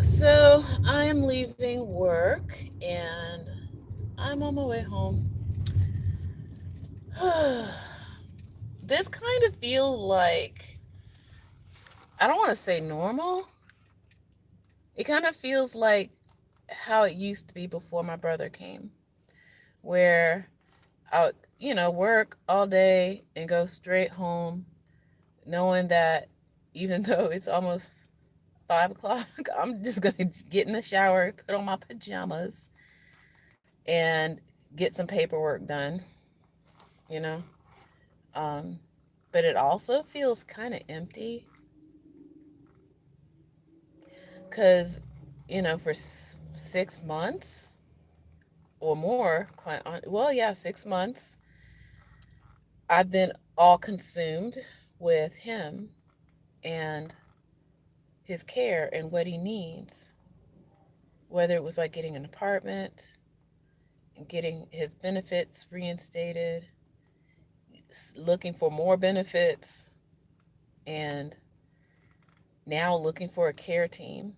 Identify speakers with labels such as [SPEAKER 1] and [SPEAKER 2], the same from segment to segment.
[SPEAKER 1] So I am leaving work and I'm on my way home. This kind of feels like, I don't want to say normal. It kind of feels like how it used to be before my brother came, where I would, work all day and go straight home, knowing that even though it's almost 5 o'clock, I'm just going to get in the shower, put on my pajamas, and get some paperwork done, you know? Um, but it also feels kind of empty because, for 6 months or more, well, yeah, 6 months, I've been all consumed with him and his care and what he needs, whether it was like getting an apartment and getting his benefits reinstated, looking for more benefits, and now looking for a care team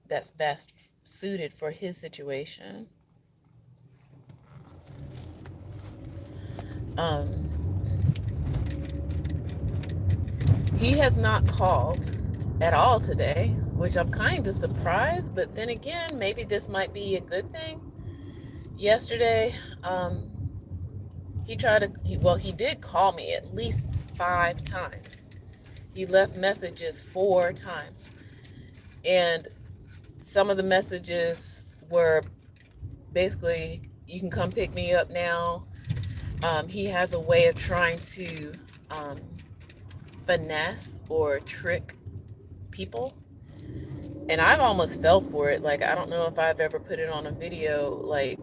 [SPEAKER 1] that's best suited for his situation. Um, he has not called at all today, which I'm kind of surprised, but then again, maybe this might be a good thing. Yesterday, he did call me at least 5 times. He left messages 4 times. And some of the messages were basically, you can come pick me up now. He has a way of trying to um, finesse or trick people. And I've almost fell for it. Like, I don't know if I've ever put it on a video, like,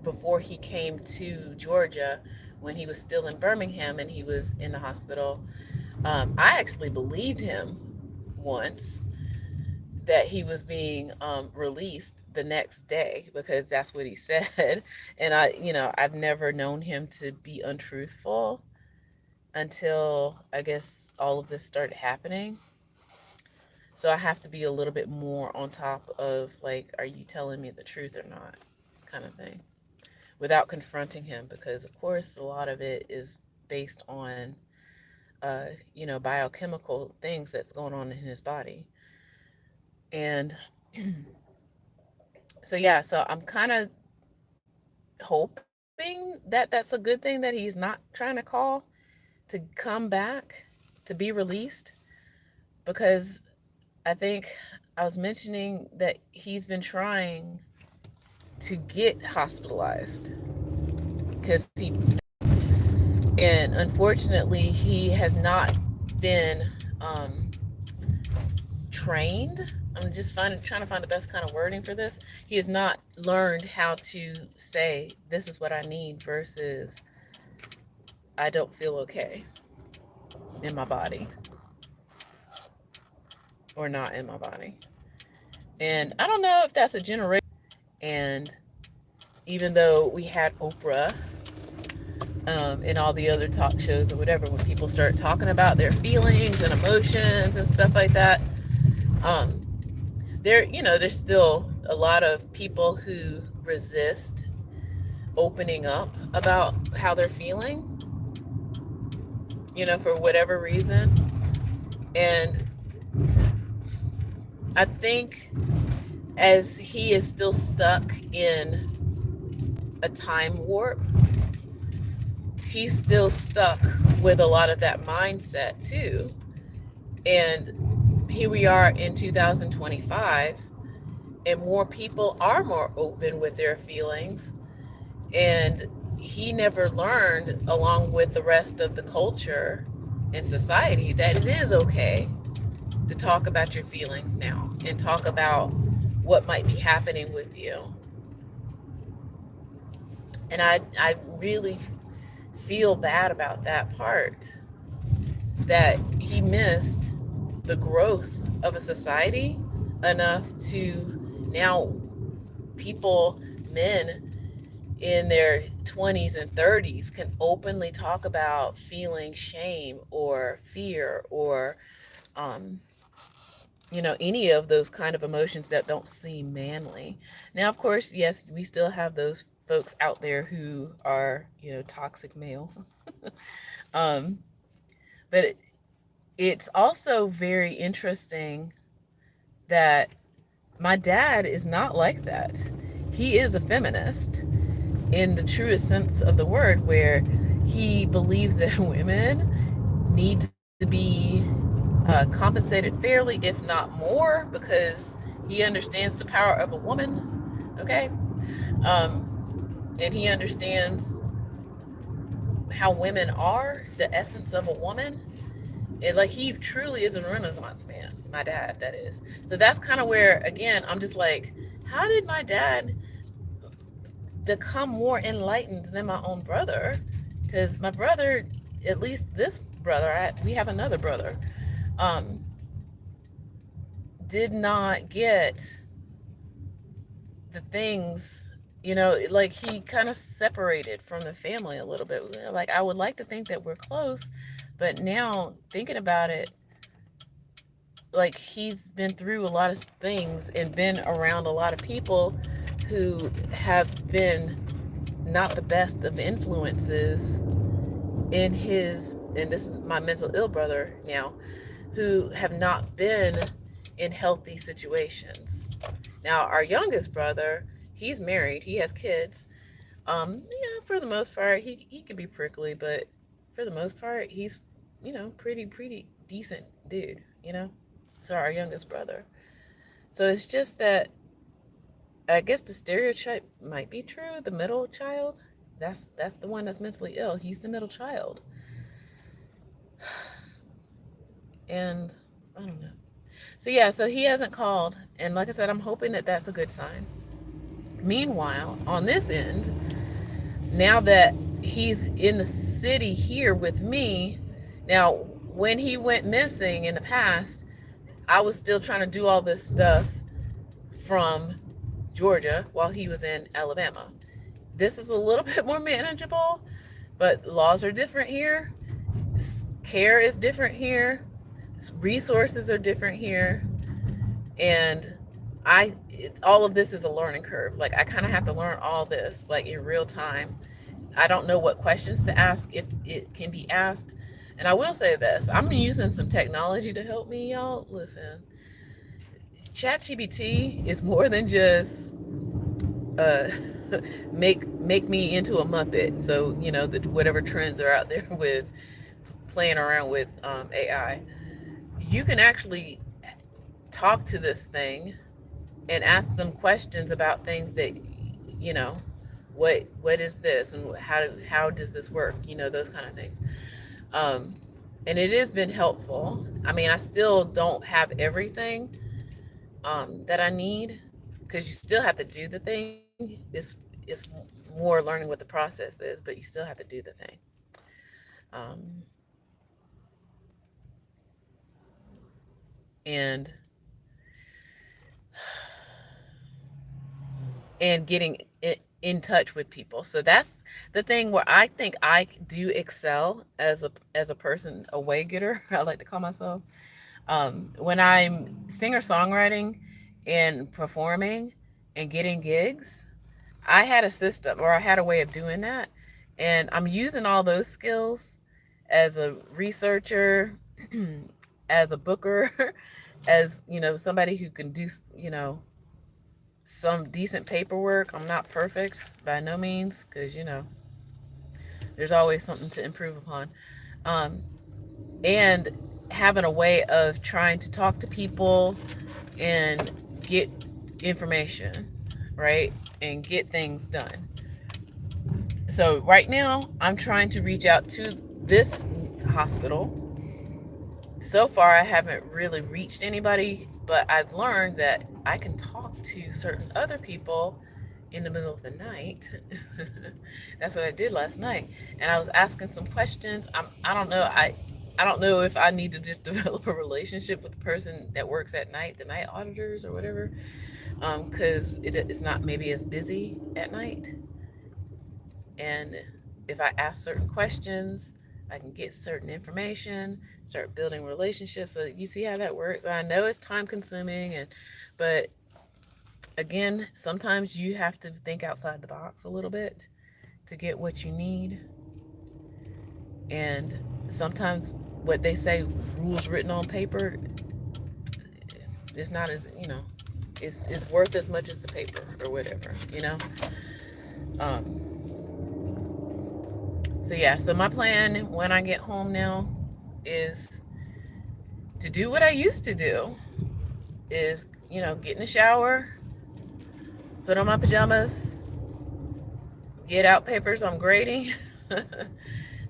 [SPEAKER 1] before he came to Georgia when he was still in Birmingham and he was in the hospital. I actually believed him once that he was being released the next day because that's what he said. And I've never known him to be untruthful until I guess all of this started happening. So I have to be a little bit more on top of, like, are you telling me the truth or not, kind of thing, without confronting him, because of course a lot of it is based on biochemical things that's going on in his body. And so yeah, so I'm kind of hoping that that's a good thing, that he's not trying to call to come back to be released, because I think I was mentioning that he's been trying to get hospitalized because and unfortunately he has not been um, trained. I'm just trying to find the best kind of wording for this. He has not learned how to say, this is what I need, versus, I don't feel okay in my body or not in my body. And I don't know if that's a generation. And even though we had Oprah and all the other talk shows or whatever, when people start talking about their feelings and emotions and stuff like that, um, there's still a lot of people who resist opening up about how they're feeling, for whatever reason. And I think as he is still stuck in a time warp, he's still stuck with a lot of that mindset too. And here we are in 2025, and more people are more open with their feelings. And he never learned, along with the rest of the culture and society, that it is okay to talk about your feelings now and talk about what might be happening with you. And I really feel bad about that part, that he missed the growth of a society enough to now people, men in their 20s and 30s, can openly talk about feeling shame or fear or um, any of those kind of emotions that don't seem manly. Now, of course, yes, we still have those folks out there who are, toxic males. um, but it's also very interesting that my dad is not like that. He is a feminist in the truest sense of the word, where he believes that women need to be compensated fairly, if not more, because he understands the power of a woman. Okay. And he understands how women are, the essence of a woman. Like, he truly is a Renaissance man, my dad, that is. So that's kind of where, again, I'm just like, how did my dad become more enlightened than my own brother? Because my brother, at least this brother, we have another brother, um, did not get the things, like, he kind of separated from the family a little bit. Like, I would like to think that we're close, but now thinking about it, like, he's been through a lot of things and been around a lot of people who have been not the best of influences and this is my mental ill brother now, who have not been in healthy situations. Now, our youngest brother, he's married, he has kids. Yeah, for the most part, he can be prickly, but for the most part, he's, pretty decent dude, So our youngest brother. So it's just that I guess the stereotype might be true. The middle child, that's the one that's mentally ill. He's the middle child, and I don't know. So yeah, so he hasn't called, and like I said, I'm hoping that that's a good sign. Meanwhile, on this end, now that he's in the city here with me, now when he went missing in the past, I was still trying to do all this stuff from Georgia while he was in Alabama. This is a little bit more manageable, but laws are different here. Care is different here. Resources are different here. And all of this is a learning curve. Like, I kind of have to learn all this, like, in real time. I don't know what questions to ask, if it can be asked. And I will say this, I'm using some technology to help me, y'all. Listen, ChatGPT is more than just uh, make me into a Muppet. So, whatever trends are out there with playing around with AI, you can actually talk to this thing and ask them questions about things that, you know what is this, and how does this work, those kind of things. um, and it has been helpful. I mean, I still don't have everything that I need, because you still have to do the thing. It's more learning what the process is, but you still have to do the thing. um, and getting in touch with people. So that's the thing where I think I do excel as a person, a way getter. I like to call myself. When I'm singer songwriting and performing and getting gigs, I had a system, or I had a way of doing that, and I'm using all those skills as a researcher, as a booker, as somebody who can do some decent paperwork. I'm not perfect by no means, because there's always something to improve upon. Um, and having a way of trying to talk to people and get information, right? And get things done. So right now, I'm trying to reach out to this hospital. So far, I haven't really reached anybody, but I've learned that I can talk to certain other people in the middle of the night. That's what I did last night, and I was asking some questions. I don't know. I don't know if I need to just develop a relationship with the person that works at night, the night auditors or whatever, because it's not maybe as busy at night. And if I ask certain questions, I can get certain information, start building relationships. So you see how that works. I know it's time consuming, but again, sometimes you have to think outside the box a little bit to get what you need. And sometimes what they say, rules written on paper, it's not as, it's worth as much as the paper or whatever, Um, so yeah, so my plan when I get home now is to do what I used to do, is, get in the shower, put on my pajamas, get out papers I'm grading,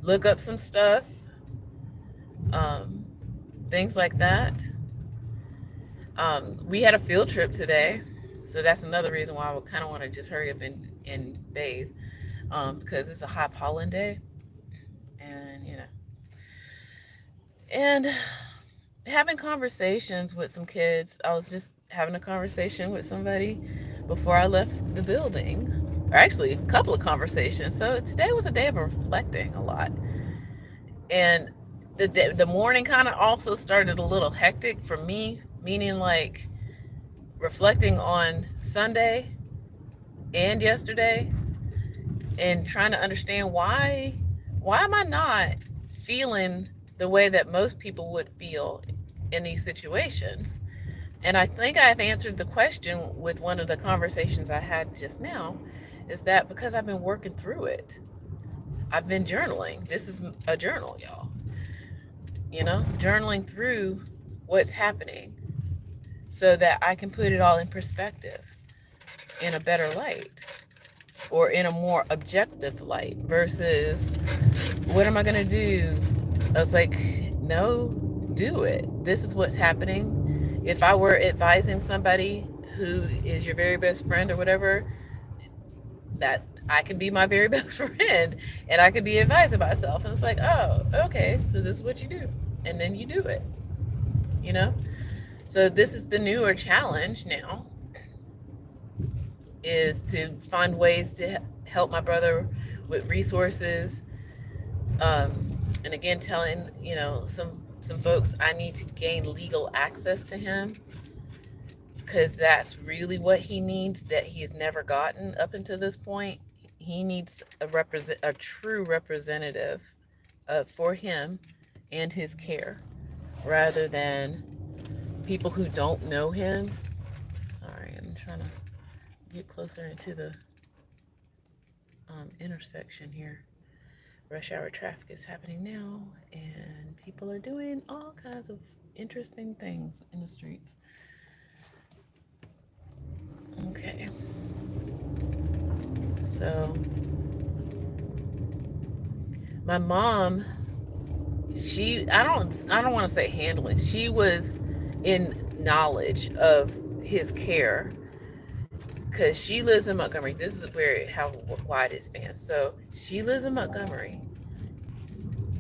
[SPEAKER 1] look up some stuff, things like that. We had a field trip today, so that's another reason why I would kind of want to just hurry up and bathe, because it's a high pollen day, and and having conversations with some kids. I was just having a conversation with somebody before I left the building, or actually a couple of conversations. So today was a day of reflecting a lot, and the morning kind of also started a little hectic for me, meaning like reflecting on Sunday and yesterday, and trying to understand why am I not feeling the way that most people would feel in these situations. And I think I've answered the question with one of the conversations I had just now, is that because I've been working through it. I've been journaling. This is a journal, y'all. Journaling through what's happening so that I can put it all in perspective in a better light, or in a more objective light, versus what am I going to do? I was like, no, do it. This is what's happening. If I were advising somebody who is your very best friend or whatever, that I can be my very best friend and I could be advising myself. And it's like, oh, okay, so this is what you do. And then you do it, So this is the newer challenge now, is to find ways to help my brother with resources. And again, telling, some folks I need to gain legal access to him, because that's really what he needs, that he has never gotten up until this point. He needs a true representative for him and his care, rather than people who don't know him. Sorry, I'm trying to get closer into the intersection here. Rush hour traffic is happening now, and people are doing all kinds of interesting things in the streets. Okay. So my mom, I don't want to say handling. She was in knowledge of his care, because she lives in Montgomery. This is how wide it spans. So she lives in Montgomery.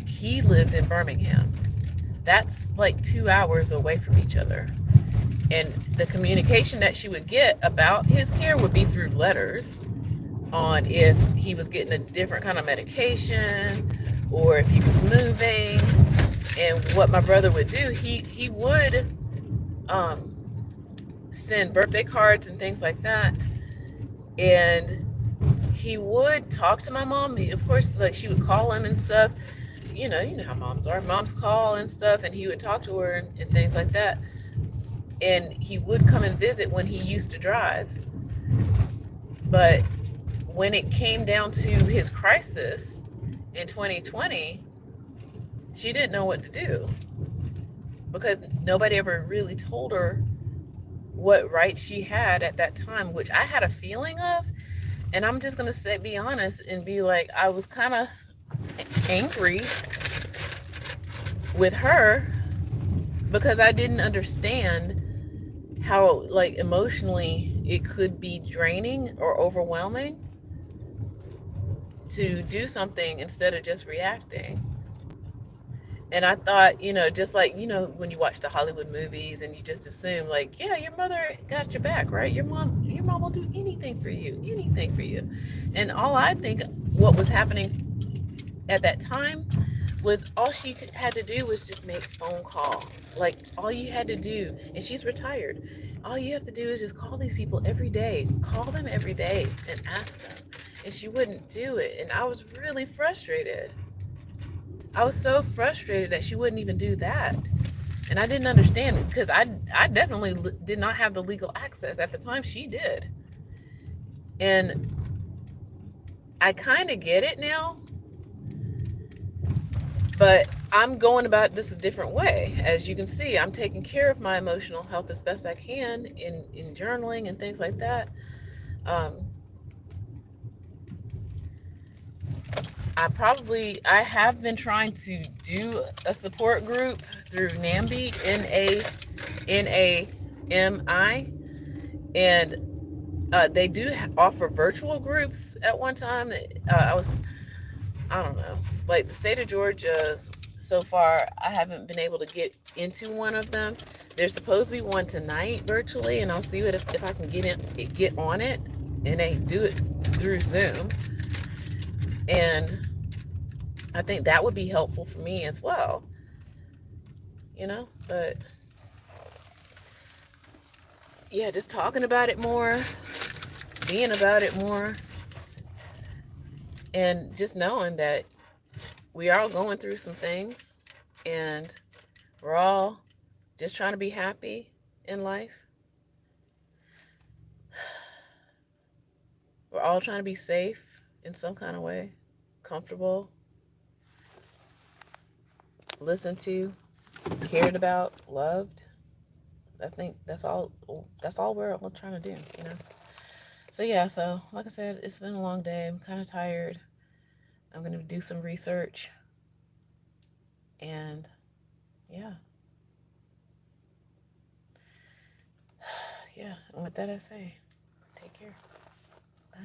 [SPEAKER 1] He lived in Birmingham. That's like 2 hours away from each other. And the communication that she would get about his care would be through letters, on if he was getting a different kind of medication, or if he was moving. And what my brother would do, he would send birthday cards and things like that, and he would talk to my mom. Of course, like, she would call him and stuff. You know how moms are. Moms call and stuff, and he would talk to her and things like that. And he would come and visit when he used to drive. But when it came down to his crisis in 2020, she didn't know what to do, because nobody ever really told her what rights she had at that time, which I had a feeling of. And I'm just going to be honest and be like, I was kind of angry with her, because I didn't understand how, like, emotionally it could be draining or overwhelming to do something instead of just reacting. And I thought, just like, when you watch the Hollywood movies and you just assume, like, yeah, your mother got your back, right? Your mom will do anything for you. And all I think what was happening at that time was all she had to do was just make phone call. Like all you had to do, and she's retired. All you have to do is just call these people every day. Call them every day and ask them. And she wouldn't do it. And I was really frustrated. I was so frustrated that she wouldn't even do that. And I didn't understand it because I definitely did not have the legal access. At the time, she did. And I kind of get it now, but I'm going about this a different way. As you can see, I'm taking care of my emotional health as best I can in journaling and things like that. I have been trying to do a support group through NAMBI, NAMI, and they do offer virtual groups at one time. I don't know, like the state of Georgia, so far, I haven't been able to get into one of them. There's supposed to be one tonight virtually, and I'll see if I can get on it, and they do it through Zoom. And I think that would be helpful for me as well, but yeah, just talking about it more, being about it more, and just knowing that we are all going through some things, and we're all just trying to be happy in life. We're all trying to be safe in some kind of way, comfortable, listened to, cared about, loved. I think that's all we're all trying to do. So yeah, so like I said, it's been a long day. I'm kind of tired. I'm going to do some research. And yeah. Yeah, and with that I say, take care. Bye.